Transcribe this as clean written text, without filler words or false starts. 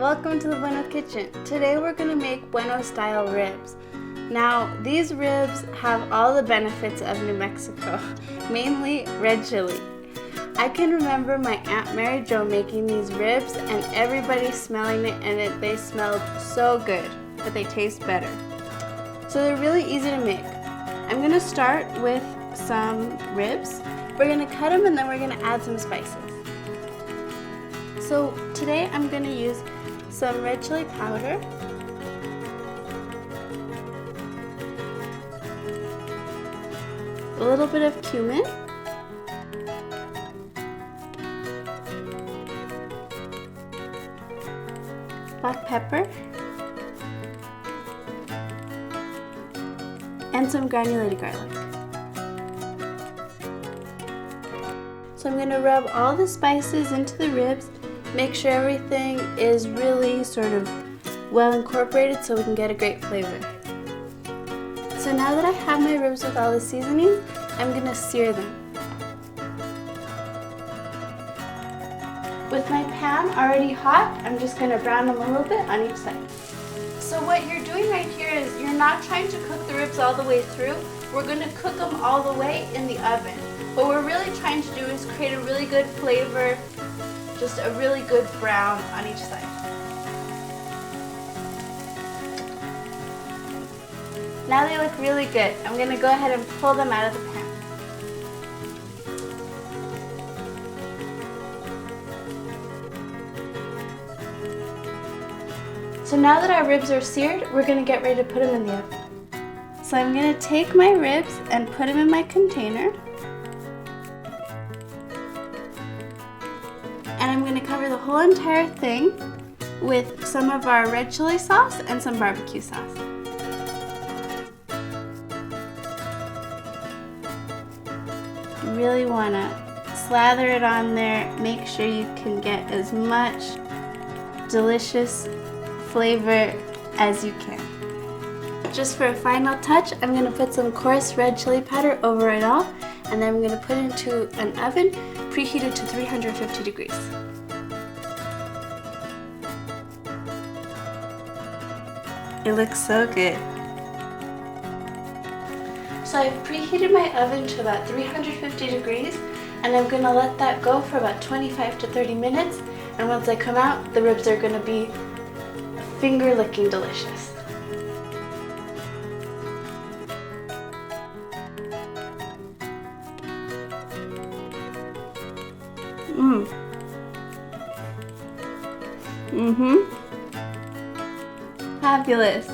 welcome to the Bueno Kitchen. Today we're going to make Bueno style ribs. Now, these ribs have all the benefits of New Mexico, mainly red chili. I can remember my Aunt Mary Jo making these ribs and everybody smelling it, and they smelled so good, but they taste better. So they're really easy to make. I'm going to start with some ribs. We're going to cut them and then we're going to add some spices. So today I'm going to use some red chili powder, a little bit of cumin, black pepper, and some granulated garlic. So I'm going to rub all the spices into the ribs, make sure everything is really sort of well incorporated so we can get a great flavor. So now that I have my ribs with all the seasonings, I'm going to sear them. With my pan already hot, I'm just going to brown them a little bit on each side. So what you're doing right here is you're not trying to cook the ribs all the way through. We're going to cook them all the way in the oven. What we're really trying to do is create a really good flavor, just a really good brown on each side. Now they look really good. I'm going to go ahead and pull them out of the pan. So now that our ribs are seared, we're going to get ready to put them in the oven. So I'm going to take my ribs and put them in my container. And I'm going to cover the whole entire thing with some of our red chili sauce and some barbecue sauce. You really want to slather it on there. Make sure you can get as much delicious flavor as you can. Just for a final touch, I'm going to put some coarse red chili powder over it all, and then I'm going to put it into an oven preheated to 350 degrees. It looks so good. So I've preheated my oven to about 350 degrees, and I'm going to let that go for about 25 to 30 minutes, and once I come out, the ribs are going to be finger-licking delicious. Fabulous.